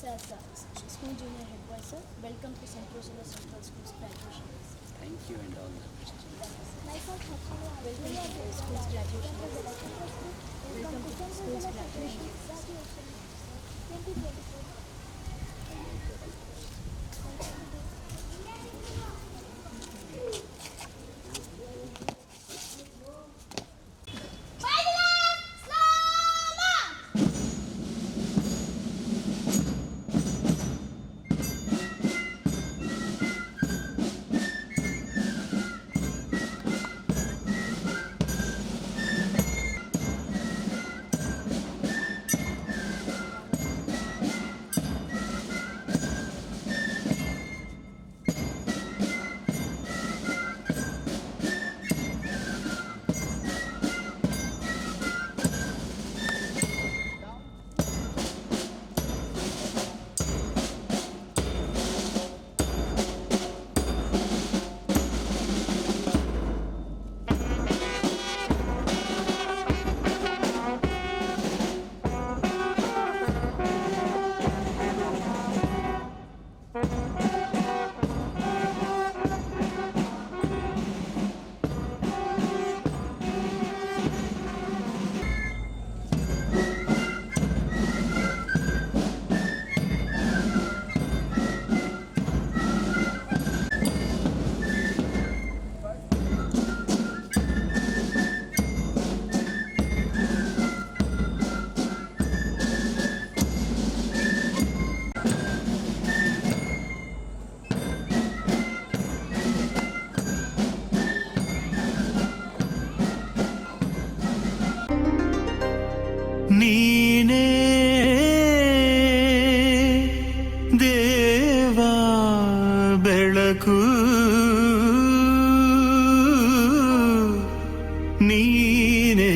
as School Junior Head Boy, sir. Welcome to St. Rosella Central School's graduation. Thank you and all the best. Welcome to school's graduation. Welcome to school's graduation. 2024. ನೀನೇ ದೇವಾ ಬೆಳಕು ನೀನೇ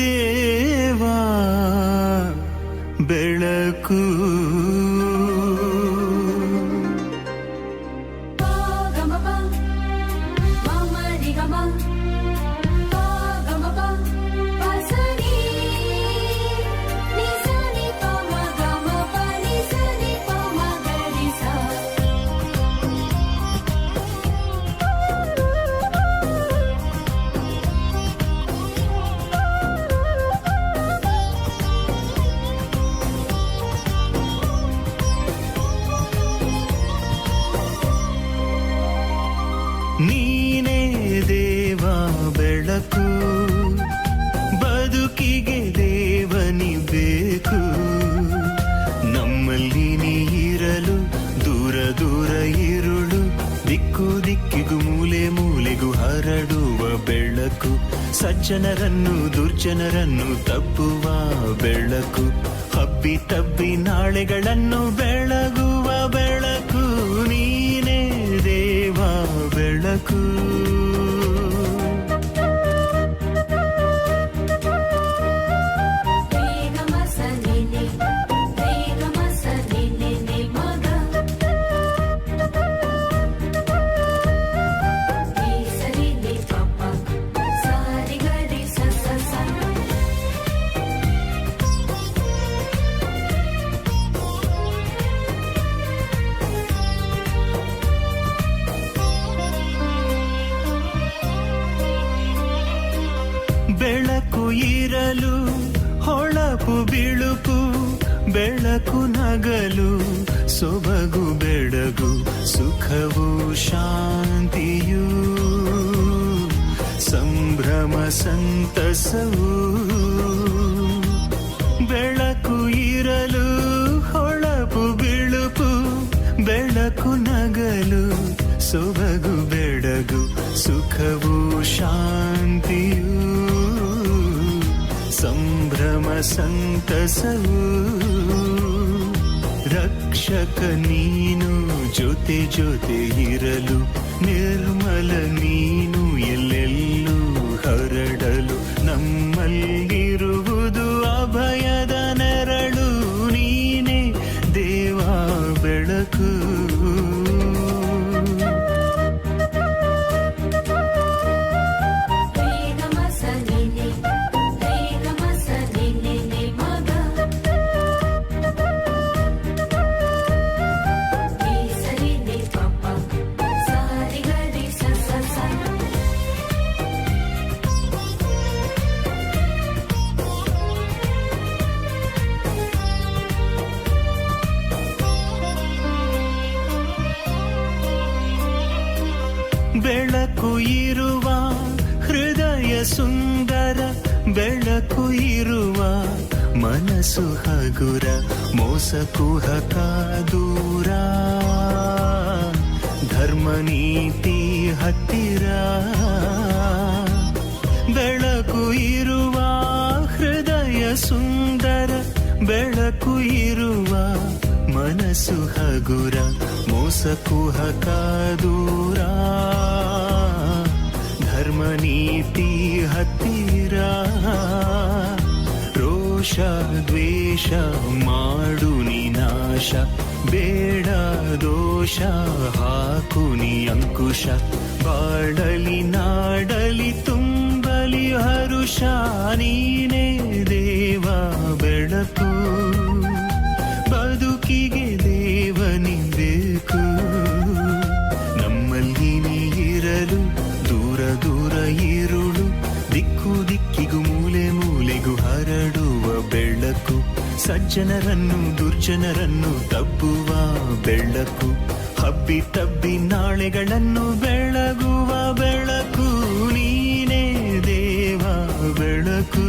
ದೇವಾ ಬೆಳಕು ನೀನೇ ದೇವಾ ಬೆಳಕು ಬದುಕಿಗೆ ದೇವನಿ ಬೇಕು ನಮ್ಮಲ್ಲಿ ನೀರಲು ದೂರ ದೂರ ಇರುಳು ದಿಕ್ಕು ದಿಕ್ಕಿಗೂ ಮೂಲೆ ಮೂಲೆಗೂ ಹರಡುವ ಬೆಳಕು ಸಜ್ಜನರನ್ನು ದುರ್ಜನರನ್ನು ತಪ್ಪುವ ಬೆಳಕು ಹಬ್ಬಿ ತಬ್ಬಿ ನಾಳೆಗಳನ್ನು ಬೆಳಗುವ ಬೆಳಕು ನೀನೇ ದೇವಾ ಬೆಳಕು ಬೆಳಕು ಇರಲು ಹೊಳಪು ಬಿಳುಪು ಬೆಳಕು ನಗಲು ಸೊಬಗು ಬೆಳಗು ಸುಖವು ಶಾಂತಿಯು ಸಂಭ್ರಮ ಸಂತಸವು ಬೆಳಕು ಇರಲು ಹೊಳಪು ಬಿಳುಪು ಬೆಳಕು ನಗಲು ಸೊಬಗು ಬೆಳಗು ಸುಖವು ಶಾಂತಿಯು ಸಂಭ್ರಮ ಸಂತಸವು ರಕ್ಷಕ ನೀನು ಜೊತೆ ಜೊತೆ ಇರಲು ನಿರ್ಮಲ ನೀನು ಎಲ್ಲೆಲ್ಲೂ ಹರಡಲು ನಮ್ಮಲ್ಲಿರುವುದು ಅಭಯದ ನೆರಳು ನೀನೇ ದೇವಾ ಬೆಳಕು ಬೆಳಕು ಇರುವ ಹೃದಯ ಸುಂದರ, ಬೆಳಕು ಇರುವ ಮನಸ್ಸು ಹಗುರ, ಮೋಸ ಕುಹಕ ದೂರ, ಧರ್ಮ ನೀತಿ ಹತ್ತಿರ. ಬೆಳಕು ಇರುವ ಹೃದಯ ಸುಂದರ, ಬೆಳಕು ಇರುವ ಮನಸ್ಸು ಹಗುರ, ಮೋಸ ಕುಹಕ ದೂರ, ಧರ್ಮ ನೀತಿ ಹತ್ತಿರ. ರೋಷ ದ್ವೇಷ ಮಾಡು ನಿನಾಶ, ಬೇಡ ದೋಷ ಹಾಕು ನಿ ಅಂಕುಶ. ಬಾಳಲಿ ನಾಡಲಿ ತುಂಬಲಿ ಹರುಷ, ನೀನೇ ದೇವ ಬೆಳಕು, ಬದುಕಿಗೆ ದೇವನಿ ಬೇಕು. ನಮ್ಮಲ್ಲಿ ನೀ ಇರಲು ದೂರ ದೂರ ಇರುಳು, ದಿಕ್ಕು ದಿಕ್ಕಿಗೂ ಮೂಲೆ ಮೂಲೆಗೂ ಹರಡುವ ಬೆಳಕು. ಸಜ್ಜನರನ್ನು ದುರ್ಜನರನ್ನು ತಬ್ಬುವ ಬೆಳಕು, ಹಬ್ಬಿ ತಬ್ಬಿ ನಾಳೆಗಳನ್ನು ಬೆಳಗುವ ಬೆಳಕು. ನೀನೇ ದೇವ ಬೆಳಕು.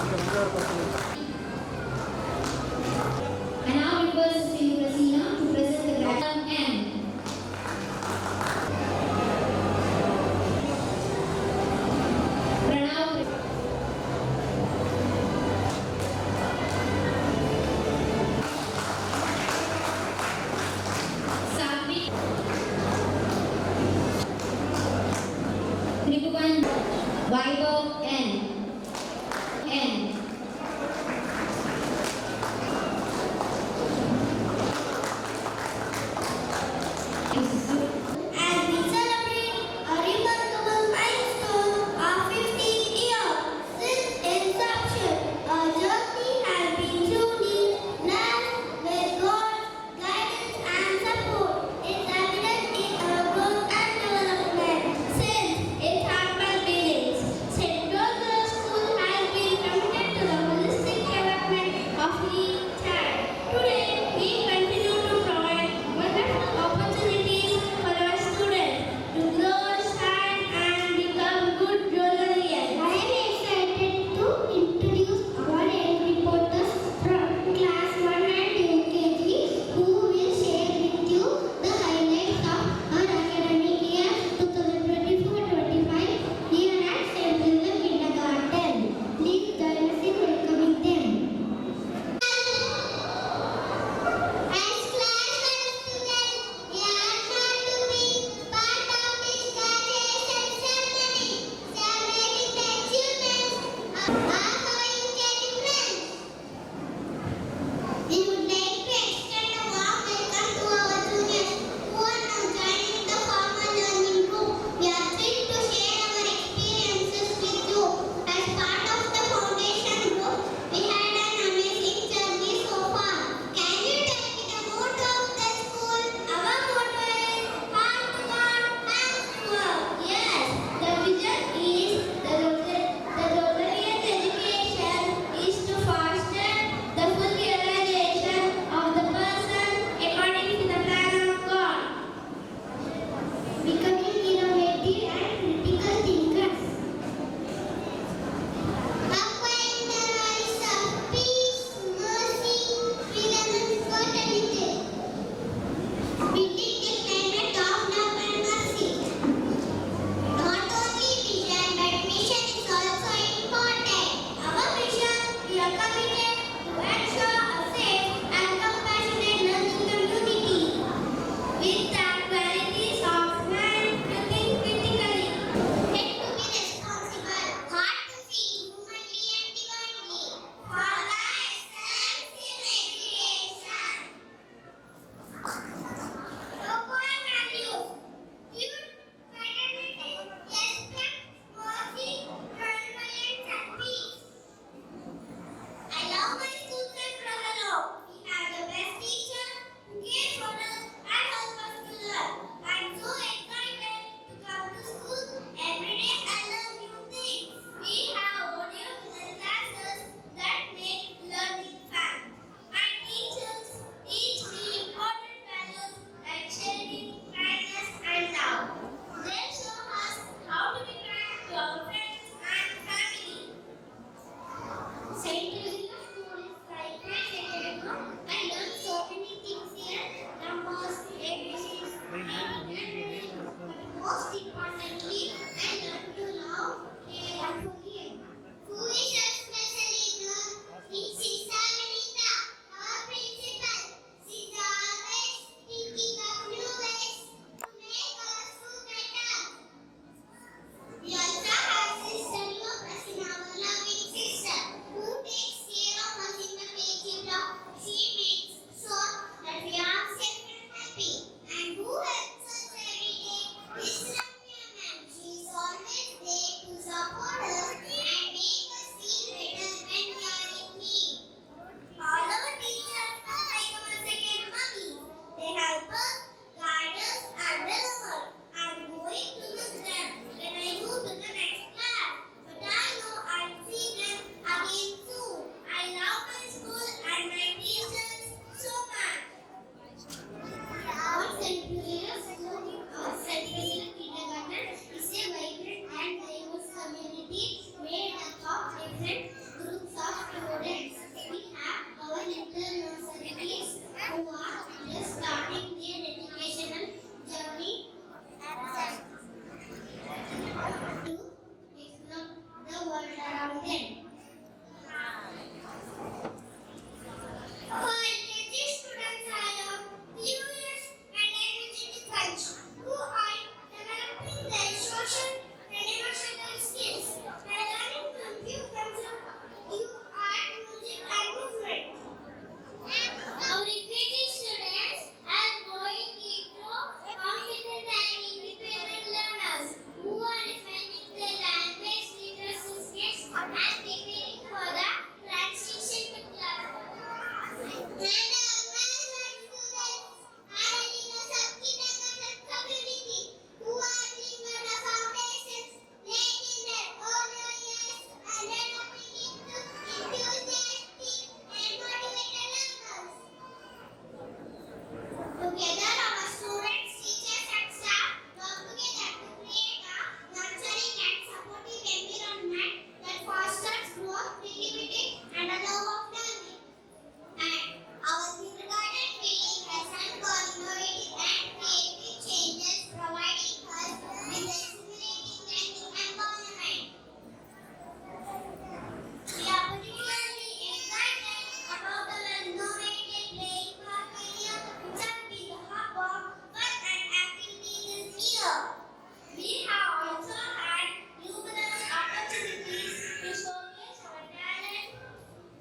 I now request Sri Rasina to present the grant N. Pranav. Satvik. Tribhuvan. Vaibhav N. N.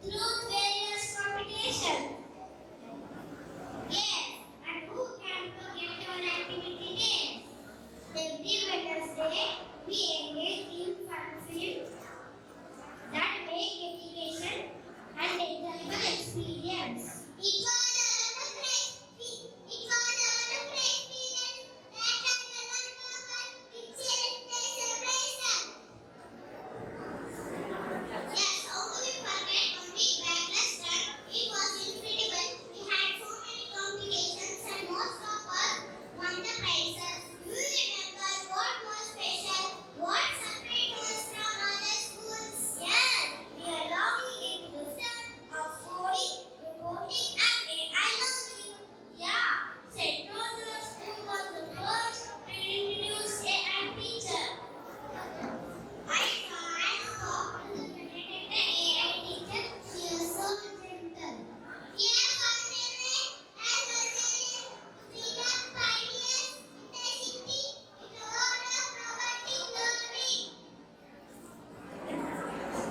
through various competitions. Yes, and who can forget our activity days? Every Wednesday, we engage in fun films that make education and enjoyable experience. It was a wonderful experience that I never forgot. It celebration. Yes, how do we forget when we were last time? It was incredible. We had so many competitions and most of us won the prizes. Do you remember what was special? What separated us from other schools? Yes, we are logging into the step of coding, reporting, and I love you. Yeah, St. Rose's School was the first to introduce AI teacher. I know the AI teacher. She is so gentle. Here was a man and was able to see the 5 years in the city with a lot of poverty learning.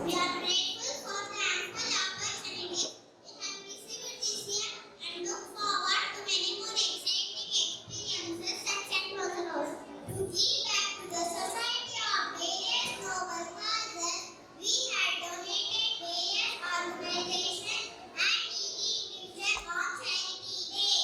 We are grateful for the ample opportunity we have received this year and look forward to many more exciting experiences at St. Rose. To give back to the society of various noble causes, we had donated various organizations and individuals on Charity Day.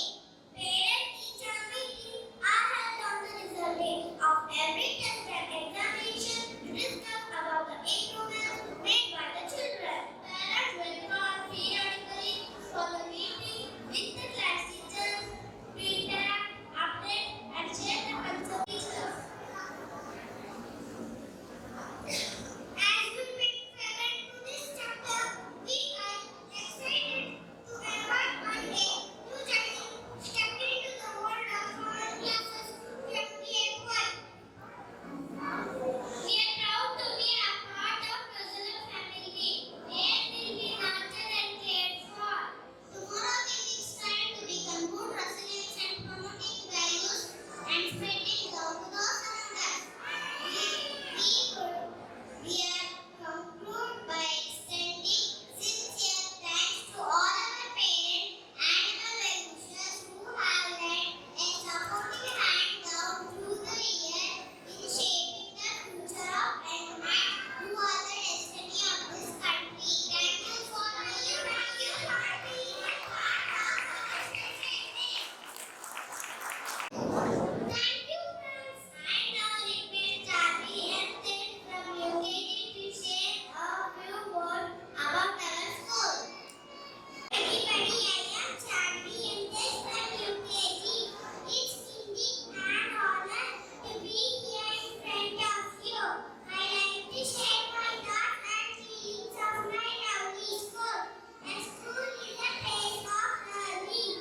Parent-teacher meetings are held on the result day of every test and examination to discuss about the improvements made by the children. Parents will call periodically for the meeting with the class teachers to interact, update, and share the concern teachers. As we bring forward to this chapter, we are excited to embark on a new journey, step into the world of modern classes 2021. We are proud to be a part of Rosella family, where we will be nurtured and cared for. Tomorrow we will strive to become good Rosellans and promoting values and spreading love to those around us. We are conclude by extending sincere thanks to all our parents and our well-wishers who have lent a supporting hand down through the year in shaping the future of Enterprise, who are the destiny of this country. Thank you for being part of this Thank you, friends. I now request Charlie and Ted from UKG to share a few words about our school. Everybody, I am Charlie and Ted from UKG. It's indeed an honor to be here in front of you. I like to share my thoughts and feelings of my lovely school. And school is a place of learning.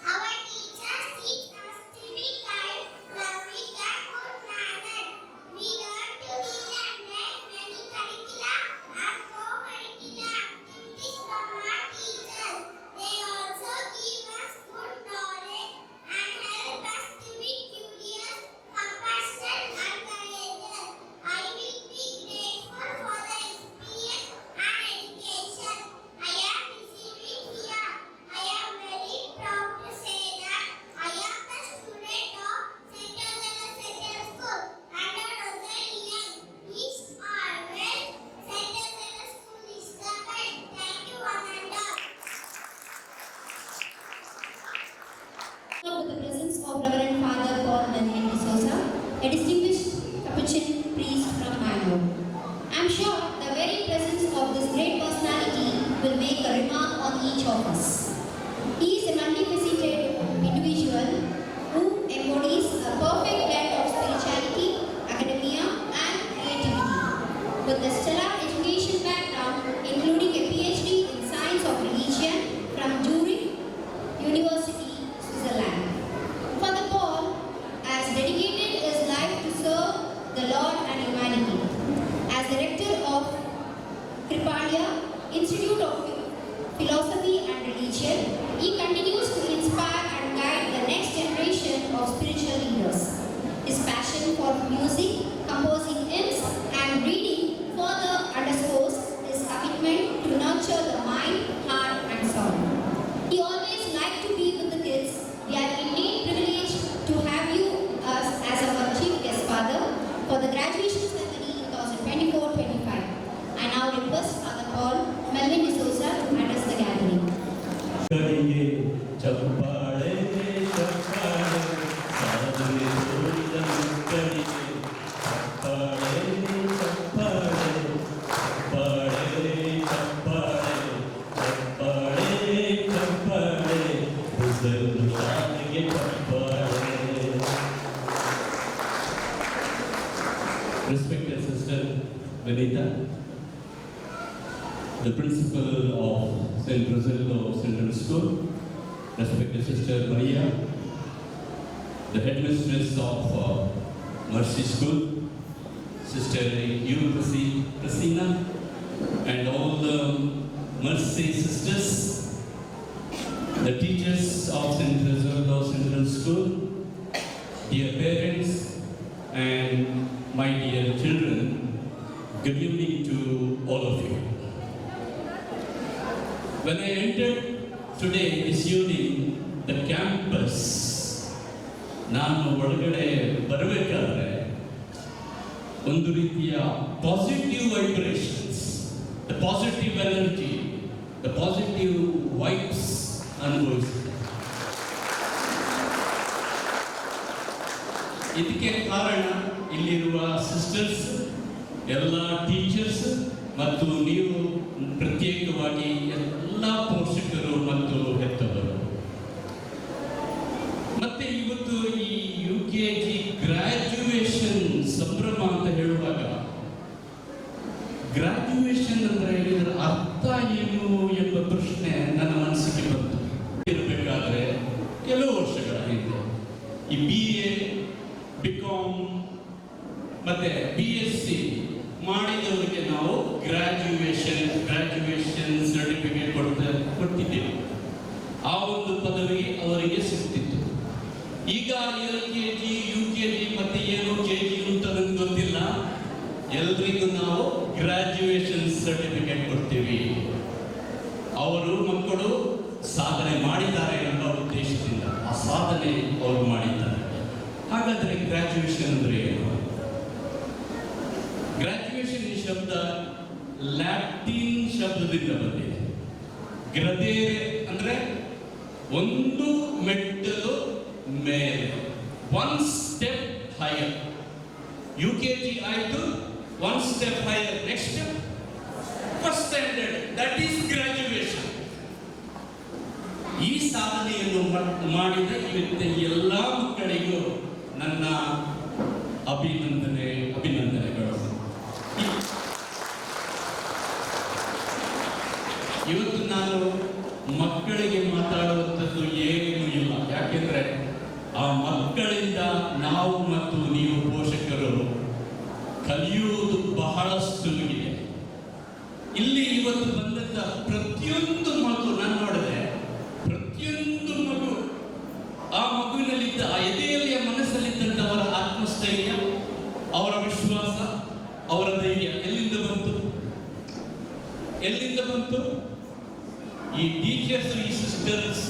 Our teachers teach us to be kind, loving, and good-mannered. We learn to read and write many curricula and co-curricular activities from our teachers. They also give us good knowledge and help us to be curious, compassionate, and courageous. I will be grateful for the experience and education I am receiving here. I am very proud to say that I am the student of St. Rosella Secondary School under Roselle Young. East are well. St. Rosella School is the best. Thank you, one and all. With the presence of Reverend Father Paul Daniel D'Souza, a distinguished Capuchin priest from Mangalore. I am sure the very presence of this great personality will make a remark on each of us. He is a multifaceted individual who embodies a perfect blend of spirituality, academia, and creativity. With a stellar education background, including a PhD in Science of Religion from Zurich University, Switzerland. Father Paul has dedicated his life to serve the Lord and humanity. As the rector of Kripalia Institute of Philosophy and Religion, he continues to inspire and guide the next generation of spiritual leaders. His passion for music, composing hymns, and reading further underscores his commitment to nurture the ಕಡೆಗೆ ಚಪ್ಪಾಳೆ ಚಪ್ಪಾಳೆ ಸಾಧನೆ ತೋರಿದ ಮಕ್ಕಳಿಗೆ ಚಪ್ಪಾಳೆ ಚಪ್ಪಾಳೆ ಚಪ್ಪಾಳೆ ಚಪ್ಪಾಳೆ ಚಪ್ಪಾಳೆ ಚಪ್ಪಾಳೆ ಹೆಸರು ಶಾಲೆಗೆ ಚಪ್ಪಾಳೆ. Respected Sister Benita, the principal of St. Rosello Central School, respected Sister Maria, the headmistress of Mercy School, Sister Christina, and all the Mercy sisters, the teachers of St. Rosello Central School, dear parents, and my dear children, good evening to all of you. When I entered today, this evening, the campus, ನಾನು ಒಳಗಡೆ ಬರಬೇಕಾದ್ರೆ ಒಂದು ರೀತಿಯ positive vibrations, the positive energy, the positive vibes ಅನುಭವಿಸಿದೆ. ಇದಕ್ಕೆ ಕಾರಣ ಇಲ್ಲಿರುವ sisters, ಎಲ್ಲ ಟೀಚರ್ಸ್ ಮತ್ತು ನೀವು ಪ್ರತ್ಯೇಕವಾಗಿ ಎಲ್ಲ ಪೋಷಕರು ಮತ್ತು ಹೆತ್ತವರು. ಮತ್ತೆ ಇವತ್ತು ಈ UKG ಗ್ರಾಜ್ಯುಯೇಷನ್ ಸಂಭ್ರಮ ಅಂತ ಹೇಳುವಾಗ, ಗ್ರಾಜ್ಯುಯೇಷನ್ ಅಂದ್ರೆ ಇದರ ಅರ್ಥ ಏನು ಎಂಬ ಪ್ರಶ್ನೆ ನನ್ನ ಮನಸ್ಸಿಗೆ ಬಂತು. ಇರಬೇಕಾದ್ರೆ ಕೆಲವು ವರ್ಷಗಳ ಹಿಂದೆ ಈ BA, BCom ಮತ್ತೆ BSc ಮಾಡಿದವರಿಗೆ ನಾವು ಗ್ರಾಜ್ಯುಯೇಷನ್ ಸರ್ಟಿಫಿಕೇಟ್ ಕೊಡ್ತಿದ್ದೇವೆ. ಆ ಒಂದು ಪದವಿ ಅವರಿಗೆ ಸಿಗ್ತಿತ್ತು. ಈಗ LKG, UKG ಮತ್ತೆ ಏನು KG ಅಂತ ನನಗೆ ಗೊತ್ತಿಲ್ಲ, ಎಲ್ರಿಗೂ ನಾವು ಗ್ರಾಜ್ಯುಯೇಷನ್ ಸರ್ಟಿಫಿಕೇಟ್ ಕೊಡ್ತೀವಿ. ಅವರು ಮಕ್ಕಳು ಸಾಧನೆ ಮಾಡಿದ್ದಾರೆ ಎಂಬ ಉದ್ದೇಶದಿಂದ ಆ ಸಾಧನೆ ಅವರು ಮಾಡಿದ್ದಾರೆ. ಹಾಗಾದರೆ ಗ್ರಾಜ್ಯುಯೇಷನ್ ಅಂದ್ರೆ ಏನು? ಗ್ರಾಜ್ಯುಯೇಷನ್ ಈ ಶಬ್ದ ಲ್ಯಾಟಿನ್ ಶಬ್ದದಿಂದ ಬಂದಿದೆ. ಗ್ರದೇರೆ ಅಂದ್ರೆ ಒಂದು ಮೆಟ್ಟಲು ಮೇಲೆ, ಒನ್ ಸ್ಟೆಪ್ ಹೈಯರ್. UKG ಆಯಿತು, one step higher. Next step first standard, that is graduation. ಈ ಸಾಧನೆಯನ್ನು ಮಾಡಿದ ಇವತ್ತು ಎಲ್ಲ ಮಕ್ಕಳಿಗೂ ನನ್ನ ಅಭಿನಂದನೆಗಳು. ಇವತ್ತು ನಾನು ಮಕ್ಕಳಿಗೆ ಮಾತಾಡುವಂಥದ್ದು ಏನೂ ಇಲ್ಲ, ಯಾಕೆಂದ್ರೆ ಆ ಮಕ್ಕಳಿಂದ ನಾವು ಮತ್ತು ನೀವು ಪೋಷಕರು ಕಲಿಯುವುದು ಬಹಳಷ್ಟು ಇದೆ. ಇಲ್ಲಿ ಇವತ್ತು ಬಂದಂತ ಪ್ರತಿಯೊಂದು ಮಗು ನಾನು ನೋಡಿದೆ, ಪ್ರತಿಯೊಂದು ಮಗು, ಆ ಮಗುವಿನಲ್ಲಿದ್ದ ಆ ಎದೆಯಲ್ಲಿ ಮನಸ್ಸಲ್ಲಿದ್ದಂಥವರ ಆತ್ಮಸ್ಥೈರ್ಯ, ಅವರ ವಿಶ್ವಾಸ, ಅವರ ಧೈರ್ಯ ಎಲ್ಲಿಂದ ಬಂತು? ಈ ಟೀಚರ್ಸ್, ಈ ಸಿಸ್ಟರ್ಸ್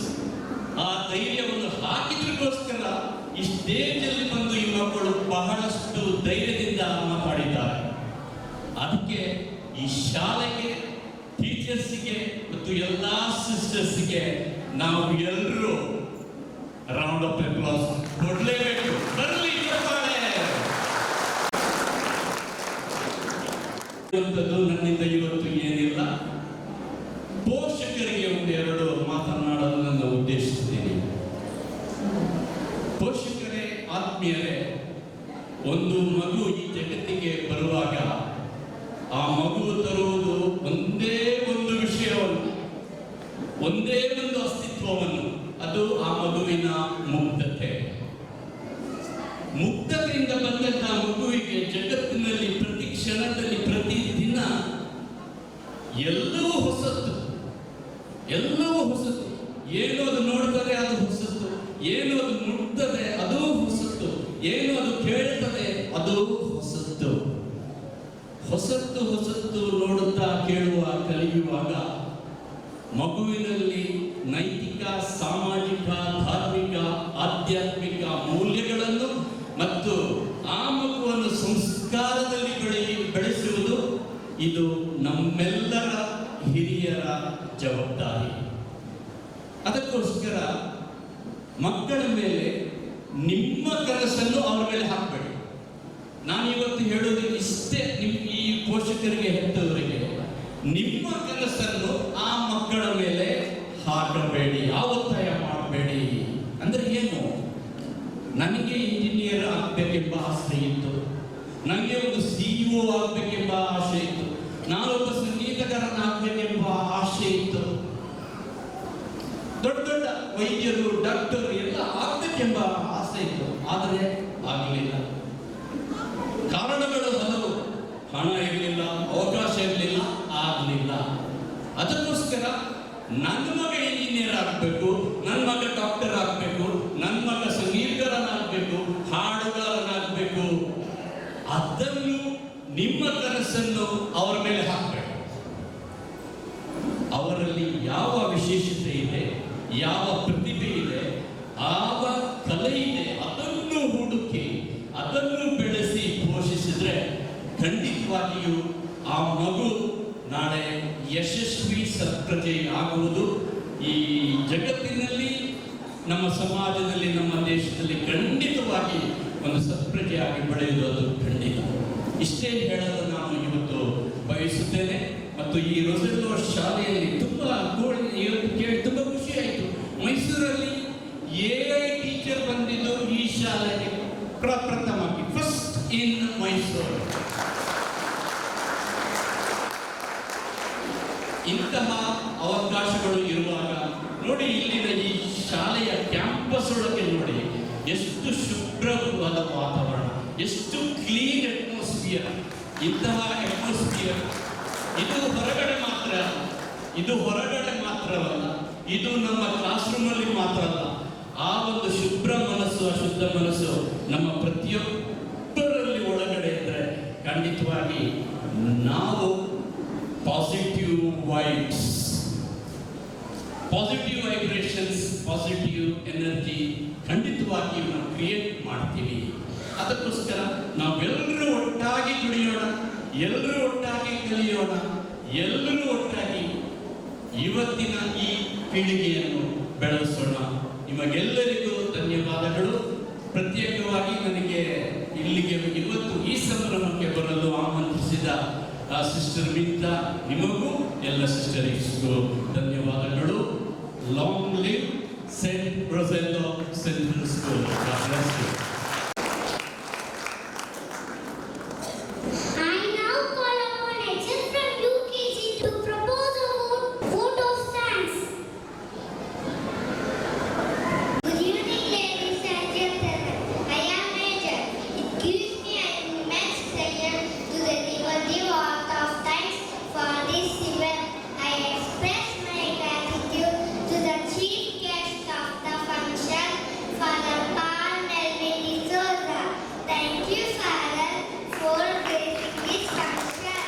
ಆ ಧೈರ್ಯವನ್ನು ಹಾಕಿದ್ರಿಗೋಸ್ಕರ ಈ ಸ್ಟೇಜಲ್ಲಿ ಬಂದು ಈ ಮಕ್ಕಳು ಬಹಳಷ್ಟು ಧೈರ್ಯದಿಂದ ಮಾತಾಡಿದ್ದಾರೆ. ಅದಕ್ಕೆ ಈ ಶಾಲೆಗೆ, ಟೀಚರ್ಸ್ಗೆ ಮತ್ತು ಎಲ್ಲ ಸಿಸ್ಟರ್ಸ್ಗೆ ನಾವು ಎಲ್ಲರೂ ರೌಂಡ್ ಆಫ್ ಅಪ್ಲಾಸ್ ಕೊಡಲೇಬೇಕು. ಬರಲಿ ನನ್ನಿಂದ ಇವತ್ತು ಏನಿಲ್ಲ, ಪೋಷಕರಿಗೆ ಒಂದೆರಡು ಮಾತನಾಡಲು ನನ್ನ ಉದ್ದೇಶಿಸುತ್ತೇನೆ. ಪೋಷಕರೇ, ಆತ್ಮೀಯರೇ, ಒಂದು ಮಗು ಈ ಜಗತ್ತಿಗೆ ಬರುವಾಗ ಆ ಮಗು ತರುವುದು ಒಂದೇ ಒಂದು ವಿಷಯವನ್ನು, ಒಂದೇ ಒಂದು ಅಸ್ತಿತ್ವವನ್ನು, ಅದು ಆ ಮಗುವಿನ ಮುಗ್ಧತೆ. ಮುಗ್ಧತೆಯಿಂದ ಬಂದಂತಹ ಮಗುವಿಗೆ ಜಗತ್ತಿನಲ್ಲಿ ಪ್ರತಿ ಕ್ಷಣದಲ್ಲಿ, ಪ್ರತಿ ದಿನ ಎಲ್ಲವೂ ಹೊಸತ್ತು. ಏನು ಅದು ನೋಡ್ತದೆ ಅದು ಹೊಸತ್ತು, ಏನು ಅದು ಮುಟ್ತದೆ ಅದು ಹೊಸತ್ತು, ಏನು ಅದು ಕೇಳ್ತದೆ ಅದು ಹೊಸತ್ತು ನೋಡುತ್ತಾ ಕೇಳುವ ಕಲಿಯುವಾಗ ಮಗುವಿನಲ್ಲಿ ನೈತಿಕ, ಸಾಮಾಜಿಕ, ಧಾರ್ಮಿಕ, ಆಧ್ಯಾತ್ಮಿಕ ಮೌಲ್ಯಗಳನ್ನು ಮತ್ತು ಆ ಮಗುವನ್ನು ಸಂಸ್ಕಾರದಲ್ಲಿ ಬೆಳೆಸುವುದು ಇದು ನಮ್ಮೆಲ್ಲರ ಹಿರಿಯರ ಜವಾಬ್ದಾರಿ. ಅದಕ್ಕೋಸ್ಕರ ಮಕ್ಕಳ ಮೇಲೆ ನಿಮ್ಮ ಕನಸನ್ನು ಅವರ ಮೇಲೆ ಹಾಕಬೇಡಿ. ನಾನು ಇವತ್ತು ಹೇಳೋದು ಇಷ್ಟೇ, ಈ ಪೋಷಕರಿಗೆ, ಹೆತ್ತವರಿಗೆ, ನಿಮ್ಮ ಕನಸನ್ನು ಆ ಮಕ್ಕಳ ಮೇಲೆ ಹಾಕಬೇಡಿ, ಒತ್ತಾಯ ಮಾಡಬೇಡಿ. ಅಂದ್ರೆ ಏನು? ನನಗೆ ಇಂಜಿನಿಯರ್ ಆಗಬೇಕೆಂಬ ಆಸೆ ಇತ್ತು, ನನಗೆ ಒಂದು CEO ಆಗಬೇಕೆಂಬ ಆಸೆ ಇತ್ತು, ನಾನೊಬ್ಬ ಸಂಗೀತಗಾರನಾಗಬೇಕೆಂಬ ಆಸೆ ಇತ್ತು, ದೊಡ್ಡ ದೊಡ್ಡ ವೈದ್ಯರು, ಡಾಕ್ಟರ್ ಎಲ್ಲ ಆಗಬೇಕೆಂಬ ಆಸೆ ಇತ್ತು. ಆದರೆ ಆಗಲಿಲ್ಲ. ಕಾರಣಗಳು ಹಲವು. ಹಣ ಇರಲಿಲ್ಲ, ಅವಕಾಶ ಇರಲಿಲ್ಲ, ಆಗಲಿಲ್ಲ. ಅದಕ್ಕೋಸ್ಕರ ನನ್ನ ಮಗ ಇಂಜಿನಿಯರ್ ಆಗಬೇಕು, ನನ್ನ ಮಗ ಡಾಕ್ಟರ್ ಆಗಬೇಕು, ನನ್ನ ಮಗ ಸಂಗೀತಗಾರನಾಗಬೇಕು, ಹಾಡುಗಾರನಾಗಬೇಕು, ಅದನ್ನು ನಿಮ್ಮ ಕನಸನ್ನು ಅವರ ಮೇಲೆ ಹಾಕಬೇಕು. ಅವರಲ್ಲಿ ಯಾವ ವಿಶೇಷತೆ ಇದೆ, ಯಾವ ಪ್ರತಿಭೆ ಇದೆ, ಯಾವ ಕಲೆ ಇದೆ, ಅದನ್ನು ಹುಡುಕಿ ಅದನ್ನು ಬೆಳೆಸಿ ಪೋಷಿಸಿದ್ರೆ ಖಂಡಿತವಾಗಿಯೂ ಆ ಮಗು ನಾಳೆ ಯಶಸ್ವಿ ಸತ್ಪ್ರಜೆ ಆಗುವುದು. ಈ ಜಗತ್ತಿನಲ್ಲಿ, ನಮ್ಮ ಸಮಾಜದಲ್ಲಿ, ನಮ್ಮ ದೇಶದಲ್ಲಿ ಖಂಡಿತವಾಗಿ ಒಂದು ಸತ್ಪ್ರಜೆಯಾಗಿ ಬೆಳೆಯುವುದು ಅದು ಖಂಡಿತ. ಇಷ್ಟೇ ಹೇಳಲು ನಾನು ಇವತ್ತು ಬಯಸುತ್ತೇನೆ. ಮತ್ತು ಈ ರೊಸೆಲ್ಲೋ ಶಾಲೆಯಲ್ಲಿ ಇವತ್ತು ಕೇಳಿ ತುಂಬ ಖುಷಿ ಆಯಿತು. ಮೈಸೂರಲ್ಲಿ AI ಟೀಚರ್ ಬಂದಿದ್ದು ಈ ಶಾಲೆಗೆ ಪ್ರಪ್ರಥಮವಾಗಿ, ಫಸ್ಟ್ ಇನ್ ಮೈಸೂರು. ಇಂತಹ ಅವಕಾಶಗಳು ಇರುವಾಗ ನೋಡಿ, ಇಲ್ಲಿನ ಈ ಶಾಲೆಯ ಕ್ಯಾಂಪಸ್ ಒಳಗೆ ನೋಡಿ ಎಷ್ಟು ಶುಭ್ರವಾದ ವಾತಾವರಣ, ಎಷ್ಟು ಕ್ಲೀನ್ ಅಟ್ಮಾಸ್ಫಿಯರ್. ಇಂತಹ ಅಟ್ಮಾಸ್ಫಿಯರ್ ಇದು ಹೊರಗಡೆ ಮಾತ್ರವಲ್ಲ, ಇದು ನಮ್ಮ ಕ್ಲಾಸ್ ರೂಮಲ್ಲಿ ಮಾತ್ರ ಅಲ್ಲ. ಆ ಒಂದು ಶುಭ್ರ ಮನಸ್ಸು, ಅಶುದ್ಧ ಮನಸ್ಸು ನಮ್ಮ ಪ್ರತಿಯೊಬ್ಬರಲ್ಲಿ ಒಳಗಡೆ ಇದ್ದರೆ ಖಂಡಿತವಾಗಿ ನಾವು positive vibes, positive vibrations, positive energy ಖಂಡಿತವಾಗಿ ನಾವು ಕ್ರಿಯೇಟ್ ಮಾಡ್ತೀವಿ. ಅದಕ್ಕೋಸ್ಕರ ನಾವೆಲ್ಲರೂ ಒಟ್ಟಾಗಿ ದುಡಿಯೋಣ, ಎಲ್ಲರೂ ಒಟ್ಟಾಗಿ ಕಲಿಯೋಣ, ಎಲ್ಲರೂ ಒಟ್ಟಾಗಿ ಇವತ್ತಿನ ಈ ಪೀಳಿಗೆಯನ್ನು ಬೆಳೆಸೋಣ. ನಿಮಗೆಲ್ಲರಿಗೂ ಧನ್ಯವಾದಗಳು. ಪ್ರತ್ಯೇಕವಾಗಿ ನನಗೆ ಇಲ್ಲಿಗೆ ಇವತ್ತು ಈ ಸಂಭ್ರಮಕ್ಕೆ ಬರಲು ಆಮಂತ್ರಿಸಿದ ಸಿಸ್ಟರ್ ಮಿತ್ರ, ನಿಮಗೂ ಎಲ್ಲ ಸಿಸ್ಟರಿಗೂ ಧನ್ಯವಾದಗಳು. Long live saint Rosello central school. I now call upon HM from UKG to propose a vote of thanks. Good evening, ladies and gentlemen. I am Major. It gives me an immense pleasure to deliver the vote of thanks for this event. I express my gratitude to the chief guest of the function, Father Paul Melvin D'Souza. Thank you, Father, for gracing this function.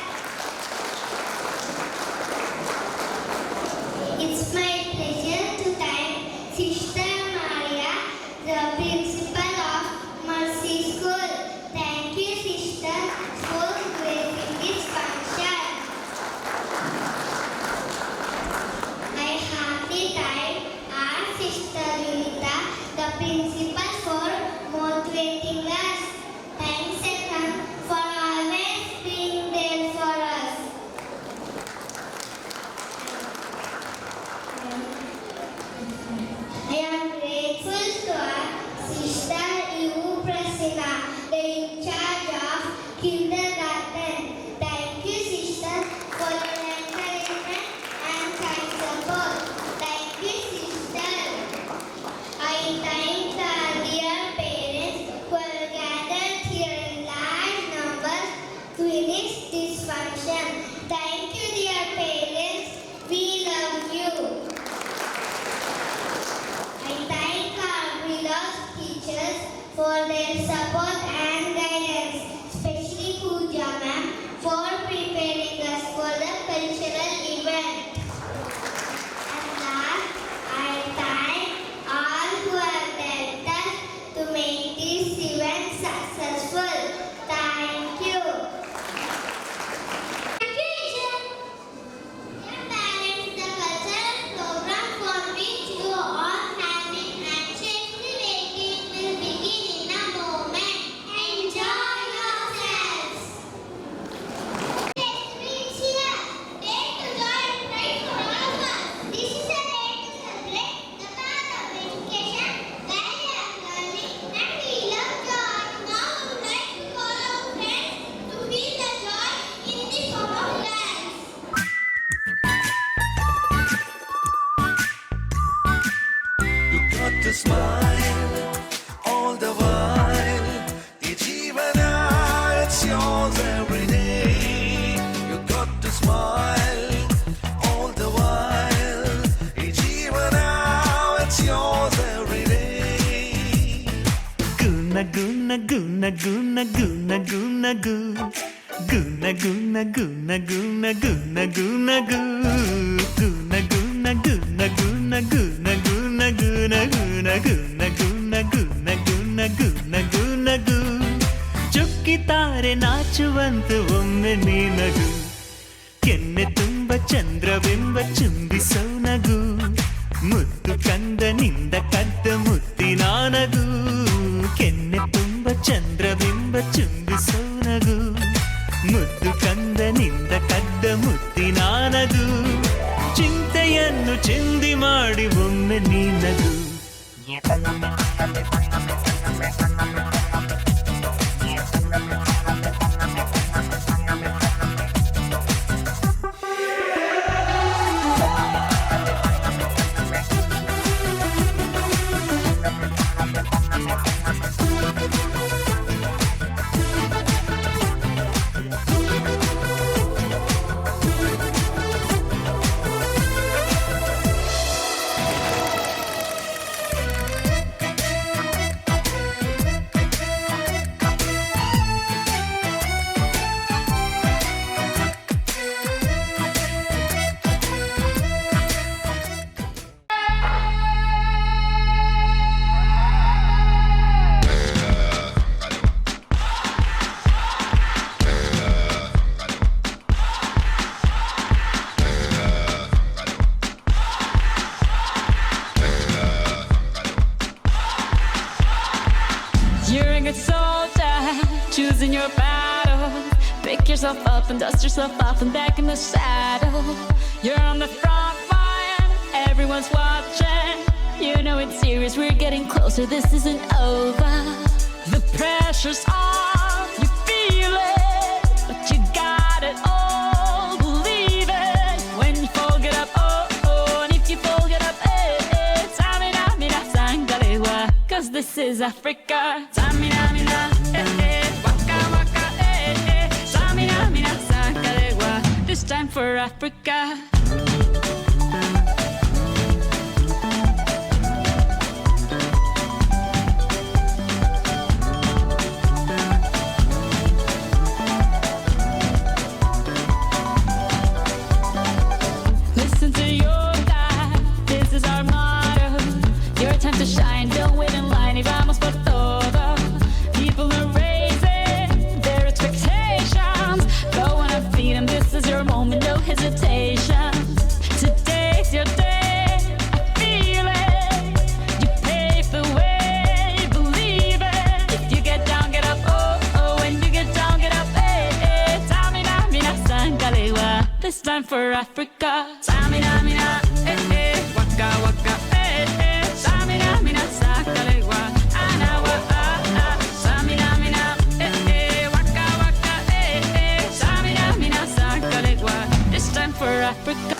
It's my pleasure to thank Sister Maria, the principal of Mercy School. Thank you, Sister, for gracing this function. I heartily thank our Sister Unita, the principal, for motivating us. Thanks, Satan, for always being there for us. I am grateful to our Sister Ivu Prasina, the in charge of kindergarten. Thank you, Sister, for your encouragement and kind support. Thank you, Sister. I thank the ಕಾಣುವಂತೆ ಒಮ್ಮೆ ನೀನಗು ಕೆನ್ನೆ ತುಂಬ ಚಂದ್ರವೆಂಬ ಚುಂಬಿಸೋ ನಗು ಮುತ್ತು ಕಂದನಿಂದ ಕದ್ದ ಮುತ್ತಿನ ನಗು ಕೆನ್ನೆ ತುಂಬ ಚಂದ್ರವೆಂಬ ಚುಂಬಿಸೋ ನಗು ಮುತ್ತು ಕಂದನಿಂದ ಕದ್ದ ಮುತ್ತಿನ ನಗು ಚಿಂತೆಯನ್ನು ಚಿಂದಿ ಮಾಡಿ ಒಮ್ಮೆ ನೀನಗು You're a good soldier, choosing your battle. Pick yourself up and dust yourself off and back in the saddle. You're on the front line, everyone's watching. You know it's serious, we're getting closer, this isn't over. The pressure's on, you feel it, but you got it all, believe it. When you fold it up, oh, oh, and if you fold it up, eh, eh, Tamina, mina, sangalewa, cause this is Africa. Tamina, mina, eh, eh, waka, waka, eh, eh, Tamina, mina, sangalewa, this time for Africa. Listen to your God, this is our motto. Your time to shine, don't wait in line, y vamos por todo. People are raising their expectations. Go on and feed them, this is your moment, no hesitation. Today's your day, I feel it. You pave the way, believe it. If you get down, get up, oh, oh. When you get down, get up, eh, eh. Tamina, mina, sangalewa, this time for Africa. Tamina, mina, eh, eh, waka, waka, eh, eh. Tamina, mina, sangalewa, anawa, ah, ah. Tamina, mina, eh, eh, waka, waka, eh, eh. Tamina, mina, sangalewa, this time for Africa.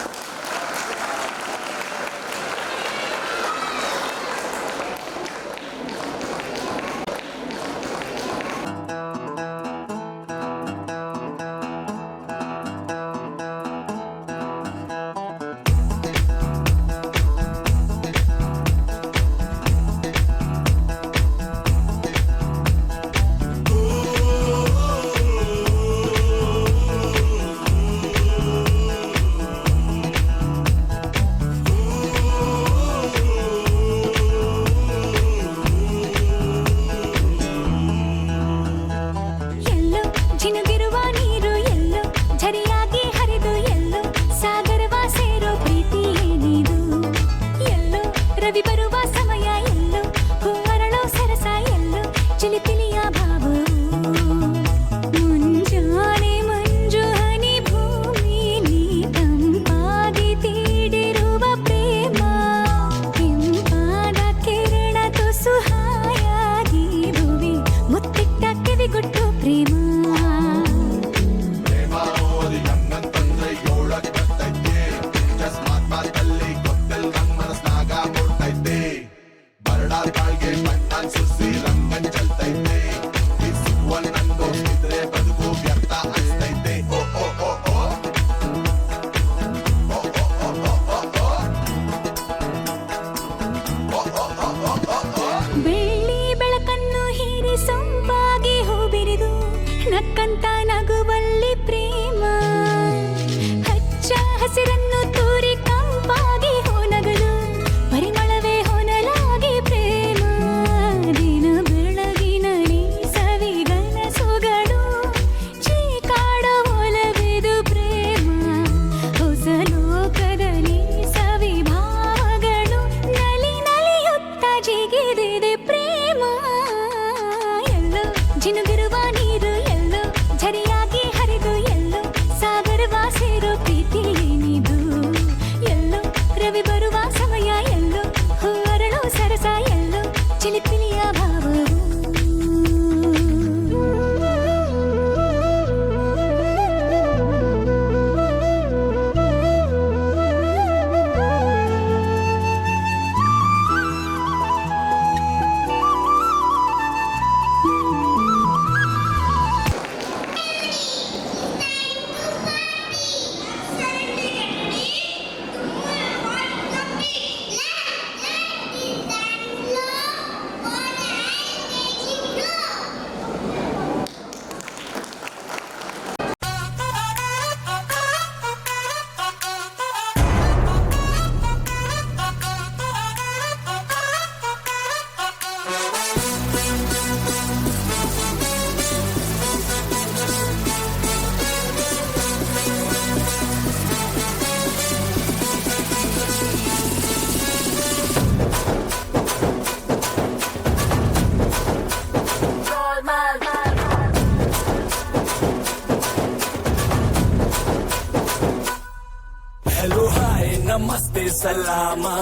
सलामा,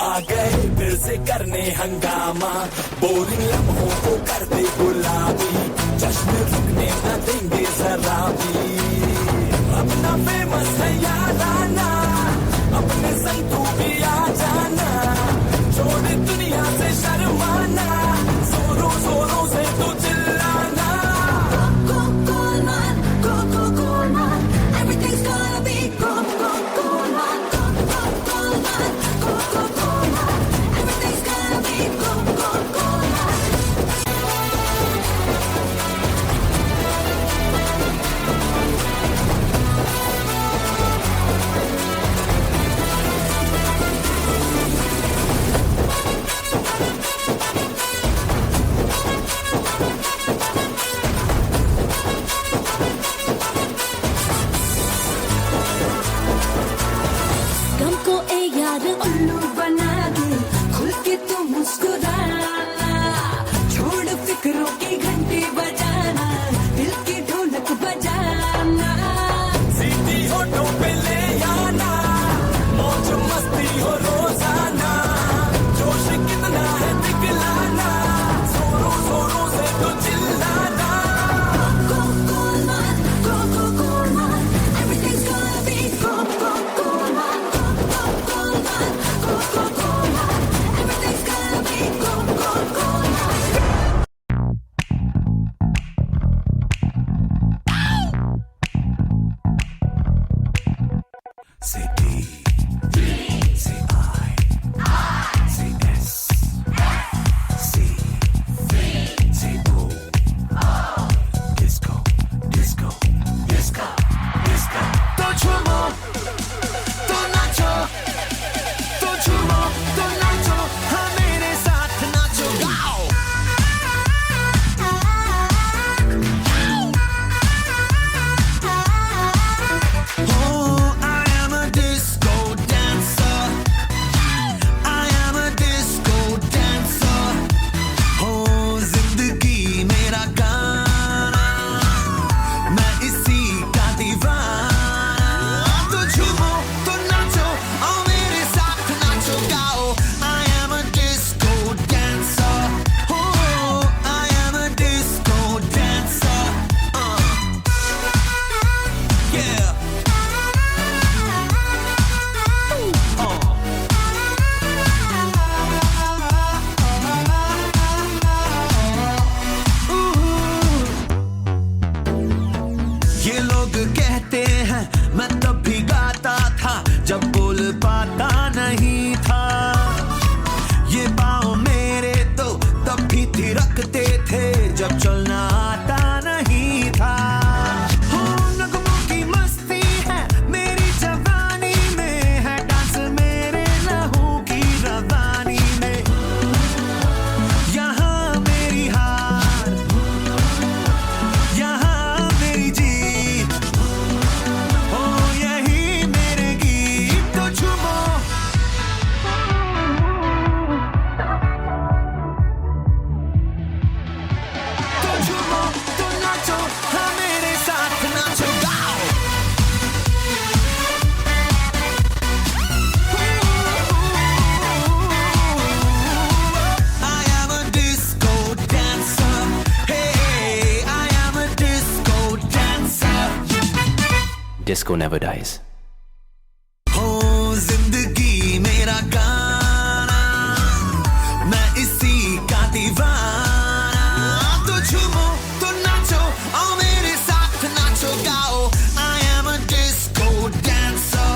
आ गए फिर से करने हंगामा, boring लम्हों को कर दे गुलाबी, जश्न रुकने न देंगे जरा भी। अपना फेमस है याराना, अपने संग तू भी आ जाना, छोड़ दुनिया से शर्माना, जोरों जोरों से तू चिल्लाना। गम को ए यार उल्लू बना दे, खुल के तू मुस्कुराना, छोड़ फिक्रों की घंटी बजाना, दिल की ढोलक बजाना। सीधी होठों पे ले आना, मौज मस्ती हो रोजाना, जोश कितना है दिखलाना, जोरों जोरों से तो चिल्लाना। Everything's gonna be Coca-Cola. Everything's gonna be Coca-Cola. Say D, say I, say S, C, say O, disco, disco, disco, disco. तो झूमो, तो नाचो, तो झूमो, तो नाचो, हाँ मेरे साथ नाचो, गाओ। Oh, I am a disco dancer. I am a disco dancer. Oh, जिंदगी मेरा गाना, मैं इसी का दीवाना। तो झूमो, तो नाचो, और मेरे साथ नाचो, गाओ। I am a disco dancer. Oh, I am a disco dancer. Yeah. ये लोग कहते हैं मैं तब भी गाता था जब बोल पाता नहीं था, ये पाँव मेरे तो तब भी थिरकते थे जब चलना आता नहीं था। हो नगमों की मस्ती है मेरी जवानी में, है डांस मेरे लहू की रवानी में, यहाँ मेरी हार, यहाँ मेरी जीत, ओ यही मेरे गीत। तो झूमो, तो झूमो, तो नाचो, हाँ मेरे साथ नाचो, गाओ। I am a disco dancer. Hey, I am a disco dancer. Disco never dies. हो जिंदगी मेरा गाना, मैं इसी का दीवाना। तो झूमो, तो नाचो, और मेरे साथ नाचो, गाओ। I am a disco dancer.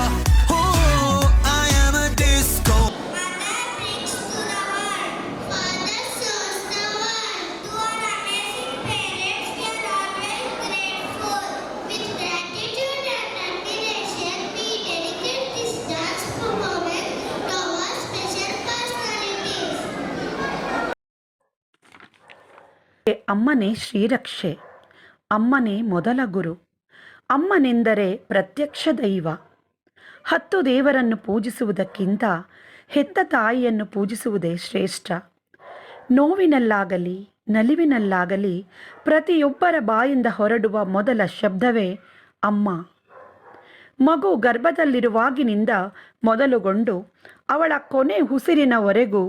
Oh, I am a disco. Mother brings to the world, father shows the world. To our amazing parents, we are always grateful. With gratitude and admiration, we dedicate this dance performance to our special personalities. ಅಮ್ಮನೇ ಶ್ರೀರಕ್ಷೆ, ಅಮ್ಮನೇ ಮೊದಲ ಗುರು, ಅಮ್ಮನೆಂದರೆ ಪ್ರತ್ಯಕ್ಷ ದೈವ. 10 ದೇವರನ್ನು ಪೂಜಿಸುವುದಕ್ಕಿಂತ ಹೆತ್ತ ತಾಯಿಯನ್ನು ಪೂಜಿಸುವುದೇ ಶ್ರೇಷ್ಠ. ನೋವಿನಲ್ಲಾಗಲಿ ನಲಿವಿನಲ್ಲಾಗಲಿ ಪ್ರತಿಯೊಬ್ಬರ ಬಾಯಿಂದ ಹೊರಡುವ ಮೊದಲ ಶಬ್ದವೇ ಅಮ್ಮ. ಮಗು ಗರ್ಭದಲ್ಲಿರುವಾಗಿನಿಂದ ಮೊದಲುಗೊಂಡು ಅವಳ ಕೊನೆ ಉಸಿರಿನವರೆಗೂ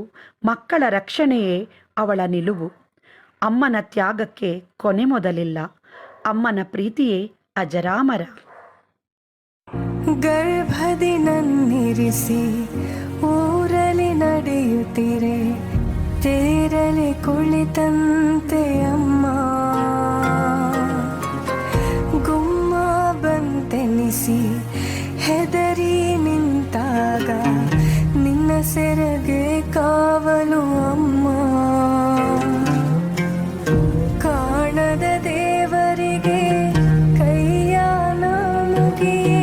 ಮಕ್ಕಳ ರಕ್ಷಣೆಯೇ ಅವಳ ನಿಲುವು. ಅಮ್ಮನ ತ್ಯಾಗಕ್ಕೆ ಕೊನೆ ಮೊದಲಿಲ್ಲ. ಅಮ್ಮನ ಪ್ರೀತಿಯೇ ಅಜರಾಮರ. ಗರ್ಭದಿ ನನ್ನಿರಿಸಿ ಊರಲಿ ನಡೆಯುತ್ತಿರೆ, ತೇರಲಿ ಕುಳಿತಂತೆ ಅಮ್ಮ. ಗುಮ್ಮ ಬಂತೆನಿಸಿ ಹೆದರಿ ನಿಂತಾಗ ನಿನ್ನ ಸೆರಗೆ ಕಾವಲು ಅಮ್ಮ. ಕಾಣದ ದೇವರಿಗೆ ಕೈಯ ಮುಗಿಯೇ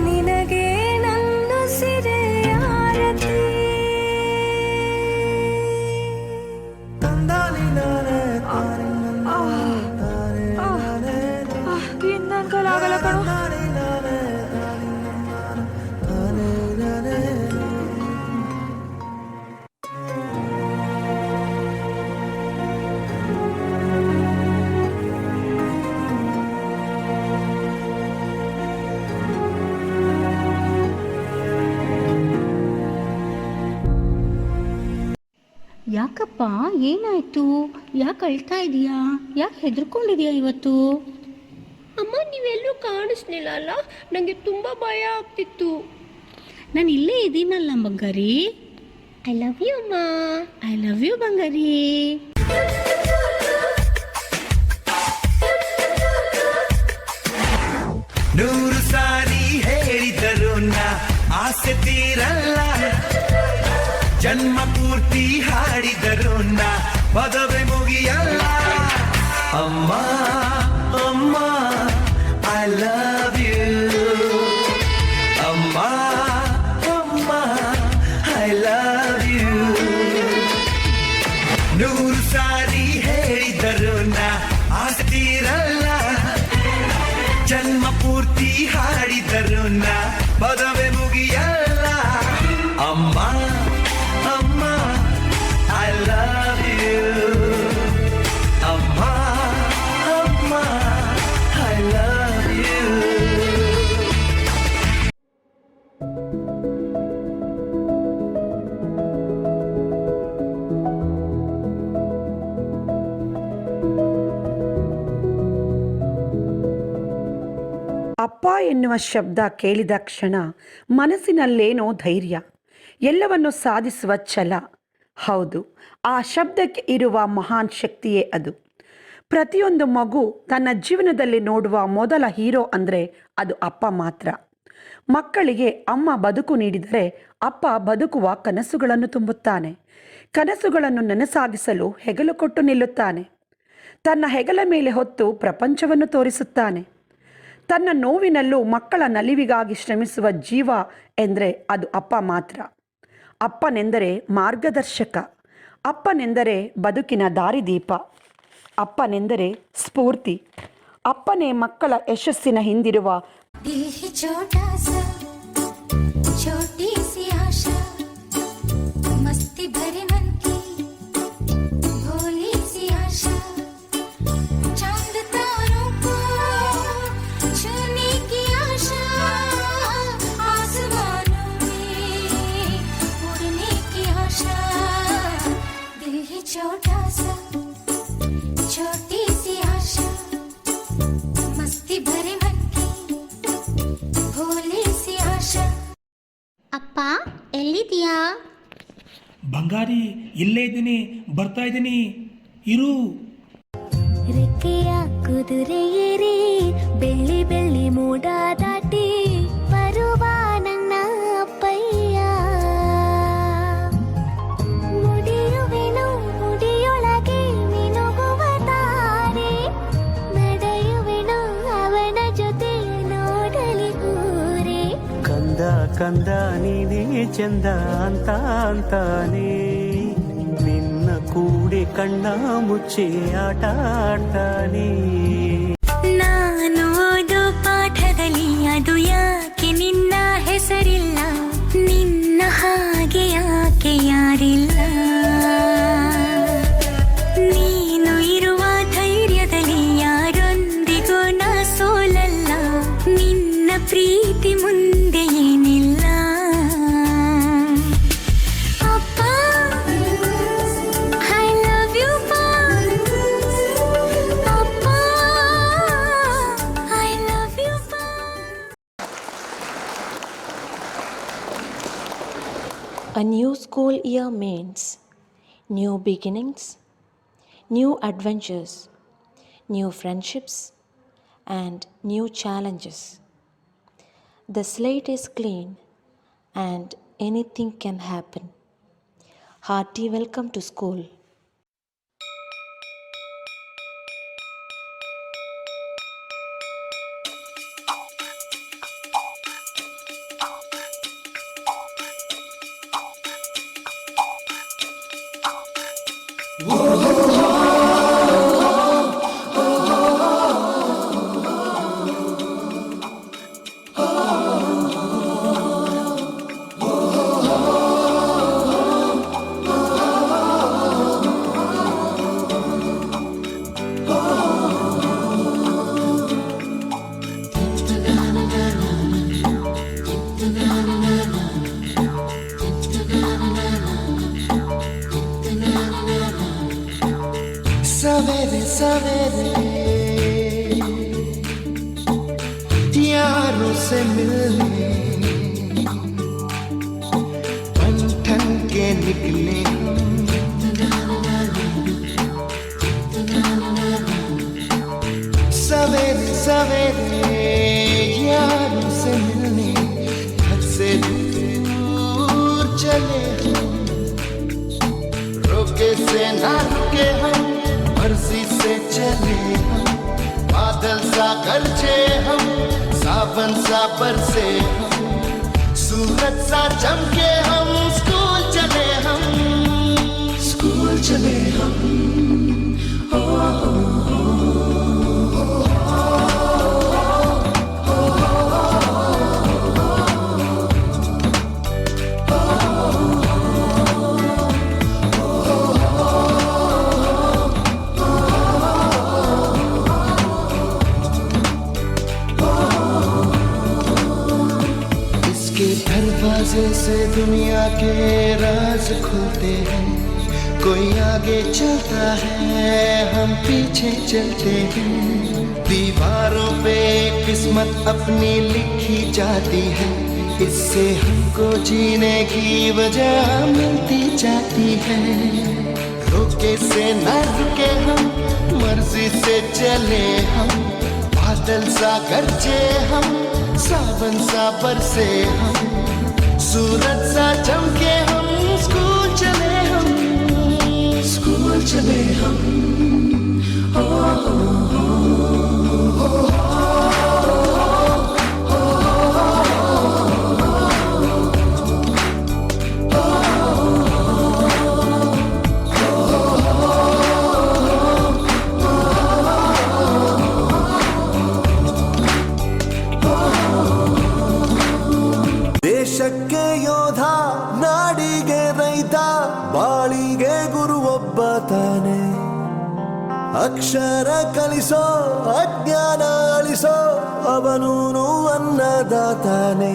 ನಿನಗೆ ನನ್ನ ಸಿರೆಯಾರತಿ. ಆಗಲ್ಲ ಕಣೋ. ಯಾಕಪ್ಪ, ಏನಾಯ್ತು? ಯಾಕೆ ಅಳ್ತಾ ಇದೀಯಾ? ಯಾಕೆ ಹೆದರ್ಕೊಂಡಿದೀಯಾ ಇವತ್ತು? ಅಮ್ಮ, ನೀವೆಲ್ಲೂ ಕಾಣಿಸ್ಲಿಲ್ಲ ಅಲ್ಲ, ನನಗೆ ತುಂಬ ಭಯ ಆಗ್ತಿತ್ತು. ನಾನು ಇಲ್ಲೇ ಇದ್ದೀನಲ್ಲ ಬಂಗಾರಿ. ಐ ಲವ್ ಯು ಅಮ್ಮ. ಐ ಲವ್ ಯು ಬಂಗಾರಿ. ನೂರು ಸಾರಿ ಹೇಳಿದರು ನಾ ಆಸೆ ತೀರಲ್ಲ, ಜನ್ಮ ಪೂರ್ತಿ ಹಾಡಿದರು ನಾ ಪದವೇ ಮುಗಿಯಲ್ಲ. ಅಮ್ಮ ಅಮ್ಮ ಐ ಲವ್ ಯು, ಅಮ್ಮ ಅಮ್ಮ ಐ ಲವ್ ಯು. ನೂರು ಸಾರಿ ಹೇಳಿದರು ನಾ ಆಸೆ ತೀರಲ್ಲ, ಜನ್ಮ ಪೂರ್ತಿ ಹಾಡಿದರು ನಾ ಪದವೇ ಮುಗಿಯಲ್ಲ. ಅಮ್ಮ ಅಮ್ಮ ಐ ಲವ್ ಯು, ಅಮ್ಮ ಅಮ್ಮ ಐ ಲವ್ ಯು. ಅಪ್ಪ ಎನ್ನುವ ಶಬ್ದ ಕೇಳಿದ ಕ್ಷಣ ಮನಸ್ಸಿನಲ್ಲೇನೋ ಧೈರ್ಯ, ಎಲ್ಲವನ್ನು ಸಾಧಿಸುವ ಛಲ. ಹೌದು, ಆ ಶಬ್ದಕ್ಕೆ ಇರುವ ಮಹಾನ್ ಶಕ್ತಿಯೇ ಅದು. ಪ್ರತಿಯೊಂದು ಮಗು ತನ್ನ ಜೀವನದಲ್ಲಿ ನೋಡುವ ಮೊದಲ ಹೀರೋ ಅಂದರೆ ಅದು ಅಪ್ಪ ಮಾತ್ರ. ಮಕ್ಕಳಿಗೆ ಅಮ್ಮ ಬದುಕು ನೀಡಿದರೆ ಅಪ್ಪ ಬದುಕುವ ಕನಸುಗಳನ್ನು ತುಂಬುತ್ತಾನೆ. ಕನಸುಗಳನ್ನು ನನಸಾಗಿಸಲು ಹೆಗಲು ಕೊಟ್ಟು ನಿಲ್ಲುತ್ತಾನೆ. ತನ್ನ ಹೆಗಲ ಮೇಲೆ ಹೊತ್ತು ಪ್ರಪಂಚವನ್ನು ತೋರಿಸುತ್ತಾನೆ. ತನ್ನ ನೋವಿನಲ್ಲೂ ಮಕ್ಕಳ ನಲಿವಿಗಾಗಿ ಶ್ರಮಿಸುವ ಜೀವ ಎಂದರೆ ಅದು ಅಪ್ಪ ಮಾತ್ರ. ಅಪ್ಪನೆಂದರೆ ಮಾರ್ಗದರ್ಶಕ, ಅಪ್ಪನೆಂದರೆ ಬದುಕಿನ ದಾರಿದೀಪ, ಅಪ್ಪನೆಂದರೆ ಸ್ಫೂರ್ತಿ. ಅಪ್ಪನೇ ಮಕ್ಕಳ ಯಶಸ್ಸಿನ ಹಿಂದಿರುವ ಅಪ್ಪ, ಎಲ್ಲಿದೀಯಾ? ಬಂಗಾರಿ, ಇಲ್ಲೇ ಇದ್ದೀನಿ, ಬರ್ತಾ ಇದ್ದೀನಿ, ಇರು. ರೆಕ್ಕೆಯ ಕುದುರೆ ಏರಿ ಬೆಳ್ಳಿ ಬೆಳ್ಳಿ ಮೋಡ ದಾಟಿ ಬರುವ ನನ್ನ ಅಪ್ಪಯ್ಯ. ಮುಡಿಯುವೆನು ಮುಡಿಯೊಳಗೆ ಮಿನುಗುವ ತಾರೆ, ನಡೆಯುವೆನು ಅವನ ಜೊತೆ ನೋಡಲಿ ಊರೇ. ಕಂದ ಕಂದ ನೀನೇ ಚಂದ ಅಂತ ಅಂತಾನೆ, ನಿನ್ನ ಕೂಡೆ ಕಣ್ಣ ಮುಚ್ಚಿ ಆಟ ಆಡ್ತಾನೆ. ನಾನು ಓದೋ ಪಾಠದಲ್ಲಿ ಅದು ಯಾಕೆ ನಿನ್ನ ಹೆಸರಿಲ್ಲ, ನಿನ್ನ ಹಾಗೆ ಯಾಕೆ ಯಾರಿಲ್ಲ. ನೀನು ಇರುವ ಧೈರ್ಯದಲ್ಲಿ ಯಾರೊಂದಿಗೂ ನಾ ಸೋಲಲ್ಲ, ನಿನ್ನ ಪ್ರೀತಿ A new school year means new beginnings, new adventures, new friendships, and new challenges. The slate is clean and anything can happen. Hearty welcome to school. सवेरे सवेरे यारों से मिलने बन ठन के निकले सवेरे सवेरे यारों से मिलने घर से दूर चले रोके से ना रुके हम मर्जी से चले हम बादल सा गरजे हम सावन सा बरसे हम सूरज सा चमके हम स्कूल चले हम हो, हो, दरवाजे से दुनिया के राज खुलते हैं कोई आगे चलता है हम पीछे चलते हैं दीवारों पे किस्मत अपनी लिखी जाती है इससे हमको जीने की वजह मिलती जाती है रोके से न रुके हम मर्जी से चले हम बादल सा गरजे हम सावन सा बरसे हम सूरज सा चमके हम स्कूल चले हम हो, हो, ದೇಶಕ್ಕೆ ಯೋಧ ನಾಡಿಗೆ ರೈತ ಬಾಳಿಗೆ ಗುರು ಒಬ್ಬ ತಾನೆ ಅಕ್ಷರ ಕಲಿಸೋ ಅಜ್ಞಾನ ಅಳಿಸೋ ಅವನೂನು ಅನ್ನದಾತಾನೆ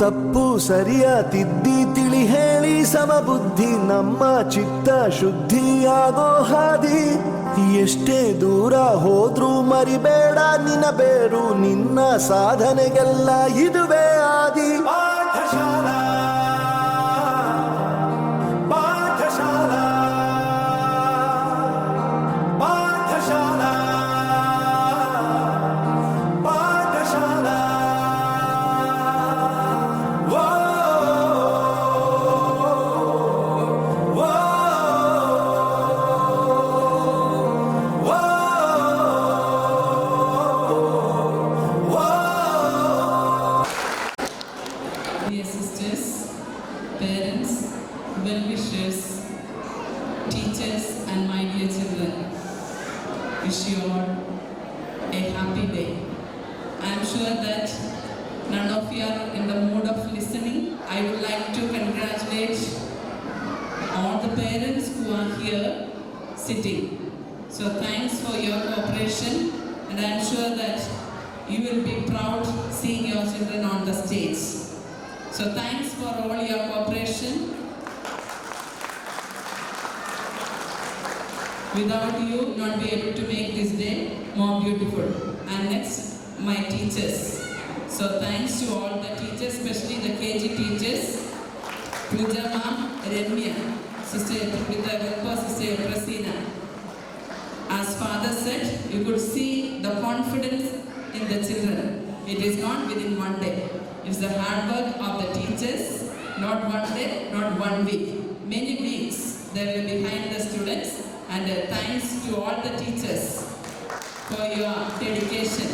ತಪ್ಪು ಸರಿಯ ತಿದ್ದಿ ತಿಳಿ ಹೇಳಿ ಸಮಬುದ್ಧಿ ನಮ್ಮ ಚಿತ್ತ ಶುದ್ಧಿಯಾಗೋ ಹಾದಿ ಎಷ್ಟೇ ದೂರ ಹೋದ್ರೂ ಮರಿಬೇಡ ನಿನ್ನ ಬೇರು ನಿನ್ನ ಸಾಧನೆಗೆಲ್ಲ ಇದುವೇ ಆದಿ Pathshala Pathshala Pathshala Pathshala Dear sisters, parents, well-wishers, teachers and my dear children, wish you all a happy day. I am sure that none of you are in the mood of listening. I would like to congratulate all the parents who are here sitting. So thanks for your cooperation and I am sure that you will be proud seeing your children on the stage. So thanks for all your cooperation. Without you, not be able to make this day more beautiful. And next, my teachers. So thanks to all the teachers, especially the KG teachers. Puja Ma'am, Renmya, Sister Pritha Gupta, Sister Prasina. As Father said, you could see the confidence in the children. It is not within one day. It's the hard work of the teachers, not one day, not 1 week. Many weeks they will be behind the students, and thanks to all the teachers for your dedication.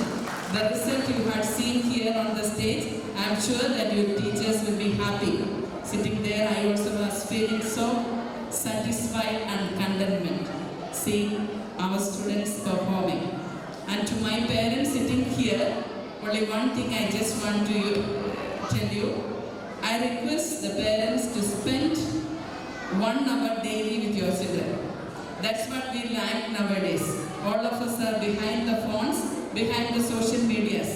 The result you had seen here on the stage, I am sure that your teachers will be happy. Sitting there, I also was feeling so satisfied and contentment seeing our students performing. And to my parents sitting here, only one thing I just want to tell you. I request the parents to spend 1 hour daily with your children. That's what we lack nowadays. All of us are behind the phones, behind the social medias.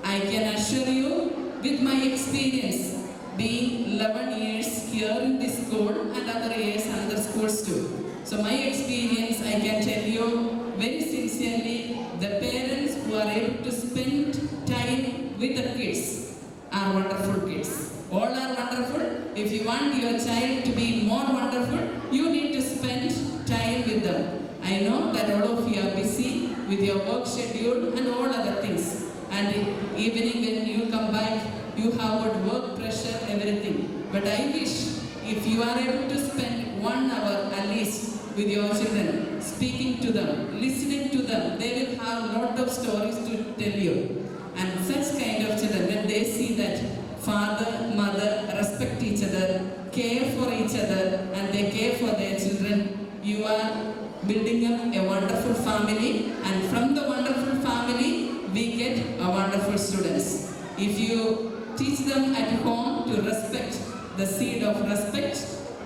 I can assure you, with my experience, being 11 years here in this school and other years in other schools too. So my experience, I can tell you very sincerely, the parents who are able to spend time with the kids are wonderful kids. All are wonderful. If you want your child to be more wonderful, you need to spend time with them. I know that all of you are busy with your work schedule and all other things. And evening when you come back, you have got work pressure, everything. But I wish if you are able to spend 1 hour at least with your children, speaking to them, listening to them, they will have a lot of stories to tell you. And such kind of children, when they see that father, mother respect each other, care for each other, and they care for their children, you are building up a wonderful family, and from the wonderful family, we get a wonderful students. If you teach them at home to respect, the seed of respect,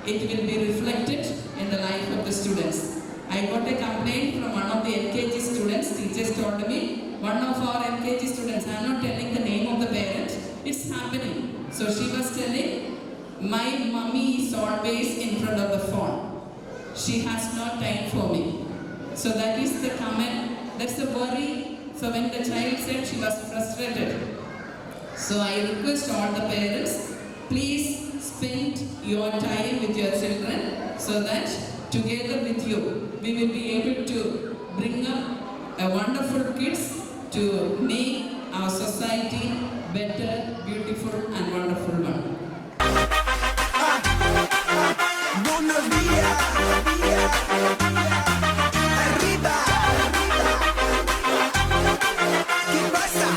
it will be reflected in the life of the students. I got a complaint from one of the LKG students. Teachers told me, one of our LKG students, I am not telling the name of the parent, it's happening. So she was telling, my mummy is always in front of the phone. She has no time for me. So that is the comment, that's the worry. So when the child said she was frustrated. So I request all the parents, please spend your time with your children so that together with you, we will be able to bring up a wonderful kids to make our society better, beautiful and wonderful one. Buenos días, arriba, ¿qué pasa?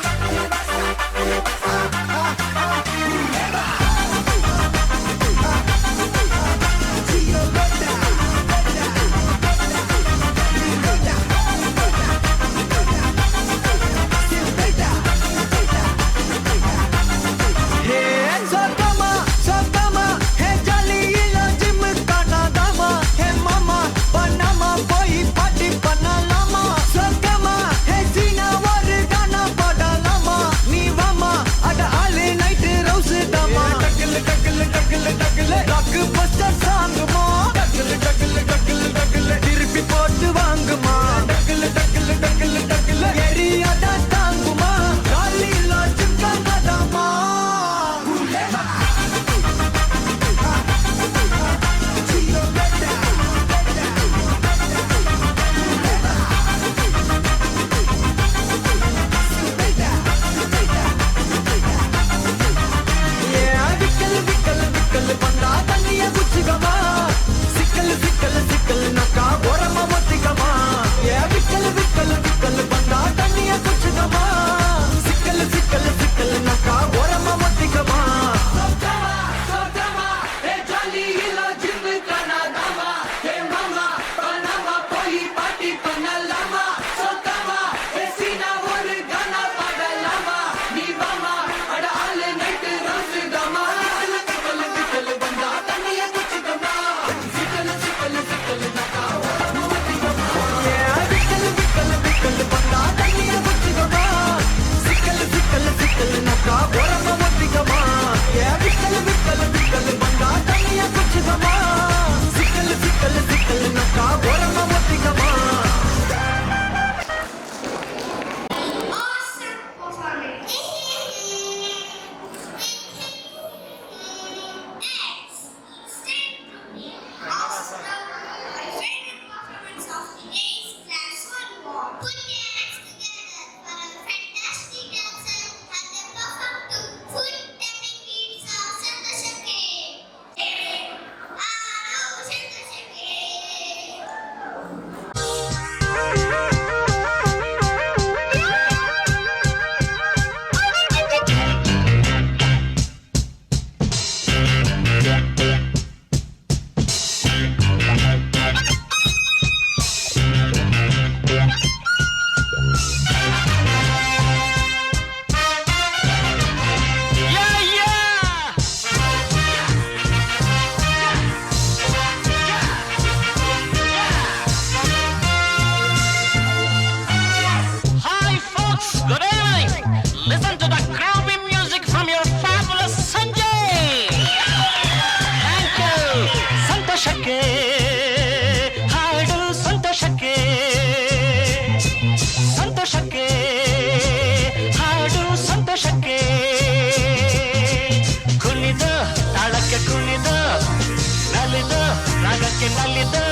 ನಾಗಕ್ಕೆ ನಲಿದು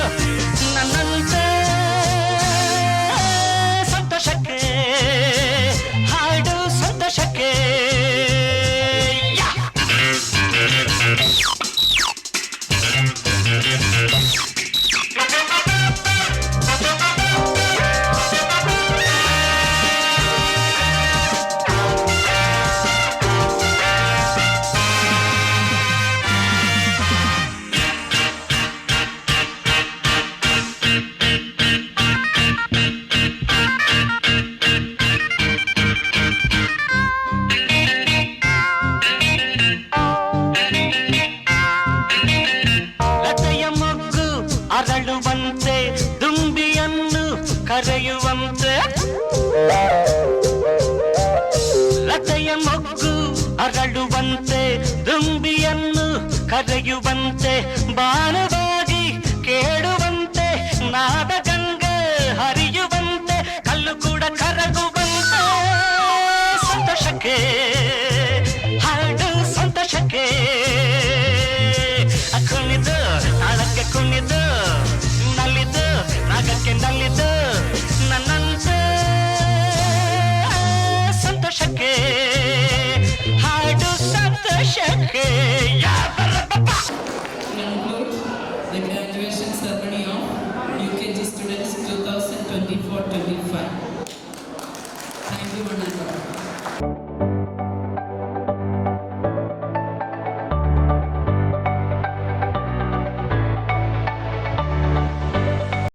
ನನ್ನಂತೆ ಸಂತೋಷಕ್ಕೆ ಹಾಡು ಸಂತೋಷಕ್ಕೆ ಅರಳುವಂತೆ ದುಂಬಿಯನ್ನು ಕರೆಯುವಂತೆ ಲತೆಯ ಮೊಗ್ಗು ಅರಳುವಂತೆ ದುಂಬಿಯನ್ನು ಕರೆಯುವಂತೆ ಬಾಣವಾಗಿ ಕೇಳುವಂತೆ ನಾದ ಗಂಗೆ ಹರಿಯುವಂತೆ ಕಲ್ಲು ಕೂಡ ಕರಗುವಂತೆ ಸಂತೋಷಕ್ಕೆ ಹಾಡು ಸಂತೋಷಕ್ಕೆ ಕುಣಿದು ತಾಳಕ್ಕೆ ಕುಣಿದು ನಲಿದು ನಾಗಕ್ಕೆ ನಲಿದು ನನ್ನಂತೆ ಸಂತೋಷಕ್ಕೆ ಹಾಡು ಸಂತೋಷಕ್ಕೆ Conclude the graduation ceremony of UKG students 2024-25. Thank you, Ananda.